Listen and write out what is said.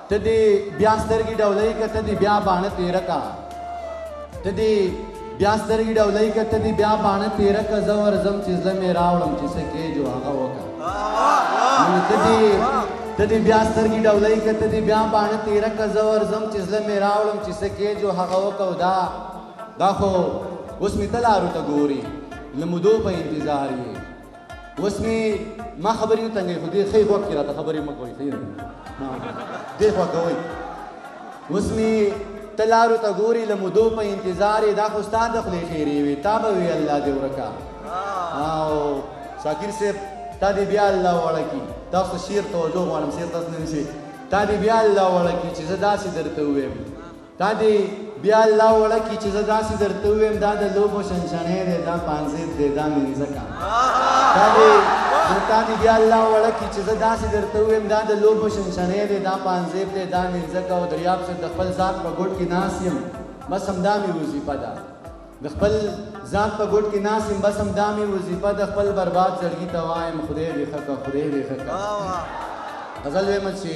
ته دې بیا سترګې ډولۍ که ته دې بیا باڼه تېره کا ته دې بیا سترګې ډولۍ که ته دې بیا باڼه تېره که زه ورځم چې زه مې راوړم چې څه کېږو هغه وکړه ته دې بیا سترګې ډولۍ که ته دې بیا باڼه تېره که زه ورځم چې زه مې راوړم چې څه کېږو هغه وکړو دا خو اوس مې ته لارو ته ګوري له مودو په انتظار یې اوس مې ما خبرې وتنګوي خو دې ښې غوږ کې راته خبرې مه کوئ ښه دې خوا کوئ اوس مې ته لارو ته ګوري له مودو په انتظار یې دا خو ستا د خولې خیرې وي تا به وي الله دې ورکه او شاکر صاحب تا دې بیا الله وړه کي تاسو شعر توجه غواړم شعر تاسو نه نشئ تا دې بیا الله وړه کي چې زه داسې درته ووایم تا دې بیا الله وړه کي چې زه داسې درته ووایم دا د لوبو شنشنې دی دا پانزیب دی دا مینځکه تا دې بیا الله وړه کي چې زه داسې درته ووایم دا د لوبو شنشنې دی دا پانزیب دی دا مینځکه او دریاب صاحب د خپل ذات په ګوټ کې ناست یم بس همدا مې وظیفه ده د خپل ځان په ګوټ کې ناست یم بس همدا مې وظیفه د خپل برباد زړګي ته وایم خدای دې ښه کړه خدای دې ښه کړه غزل ویمه چې